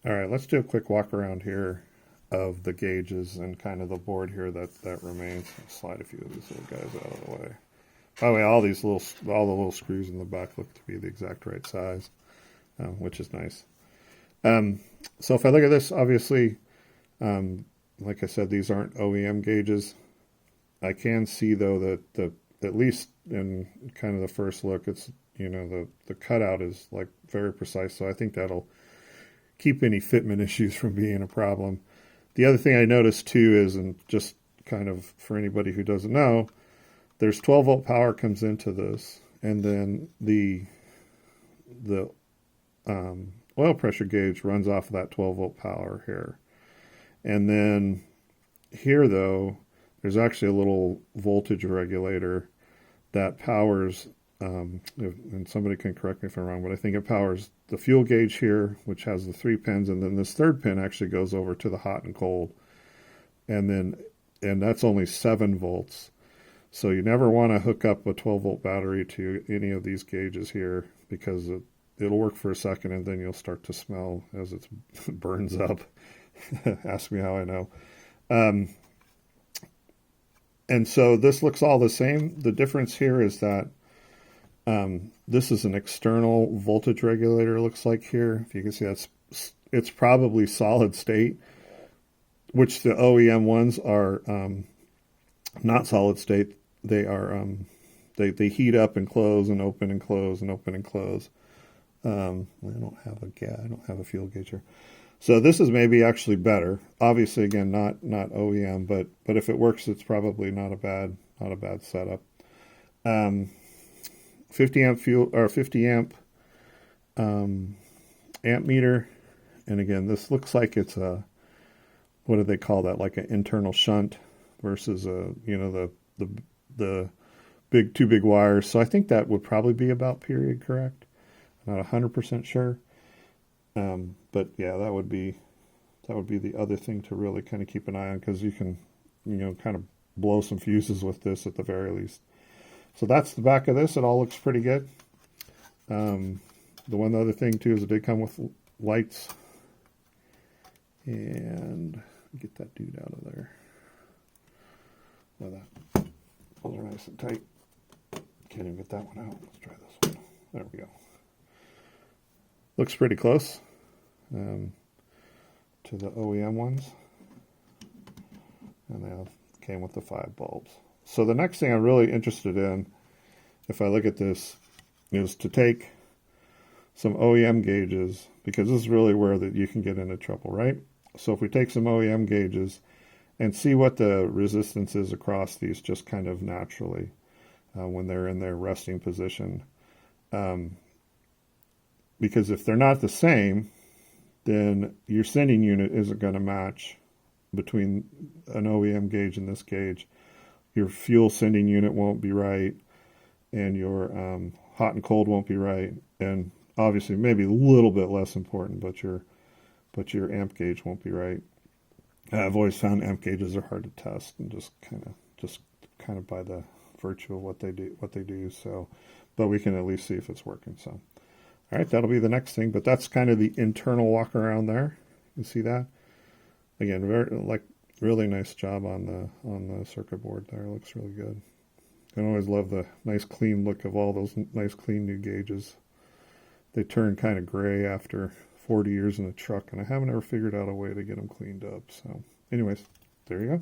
All right, let's do a quick walk around here of the gauges and kind of the board here that remains. I'll slide a few of these little guys out of the way. By the way, all the little screws in the back look to be the exact right size, which is nice. So if I look at this, obviously, like I said, these aren't OEM gauges. I can see though that at least in kind of the first look, it's the cutout is like very precise. So I think that'll keep any fitment issues from being a problem. The other thing I noticed too is, and just kind of for anybody who doesn't know, there's 12-volt power comes into this, and then the oil pressure gauge runs off of that 12-volt power here. And then here though, there's actually a little voltage regulator that powers, and somebody can correct me if I'm wrong, but I think it powers the fuel gauge here, which has the 3 pins, and then this third pin actually goes over to the hot and cold. And that's only 7 volts. So you never want to hook up a 12-volt battery to any of these gauges here, because it'll work for a second and then you'll start to smell as it burns up. Ask me how I know. And so this looks all the same. The difference here is that this is an external voltage regulator, it looks like here. If you can see, it's probably solid state, which the OEM ones are not solid state. They are they heat up and close and open and close and open and close. I don't have a fuel gauge here. So this is maybe actually better. Obviously, again, not OEM, but if it works, it's probably not a bad setup. 50 amp fuel, or 50 amp amp meter, and again, this looks like it's a, what do they call that? Like an internal shunt versus the two big wires. So I think that would probably be about period correct. I'm not 100% sure. But yeah, that would be the other thing to really kind of keep an eye on, because you can, kind of blow some fuses with this at the very least. So that's the back of this. It all looks pretty good. The one other thing too is it did come with lights, and get that dude out of there. Well, those are nice and tight. Can't even get that one out. Let's try this one. There we go. Looks pretty close to the OEM ones, and they came with the 5 bulbs. So the next thing I'm really interested in, if I look at this, is to take some OEM gauges, because this is really where you can get into trouble, right? So if we take some OEM gauges and see what the resistance is across these just kind of naturally when they're in their resting position. Because if they're not the same, then your sending unit isn't going to match between an OEM gauge and this gauge. Your fuel sending unit won't be right, and your hot and cold won't be right, and obviously maybe a little bit less important, but your amp gauge won't be right. I've always found amp gauges are hard to test, and just kind of by the virtue of what they do. So, but we can at least see if it's working. So, all right, that'll be the next thing. But that's kind of the internal walk around there. You see that? Again, really nice job on the circuit board there. It looks really good. I always love the nice clean look of all those nice clean new gauges. They turn kind of gray after 40 years in a truck, and I haven't ever figured out a way to get them cleaned up. So anyways, there you go.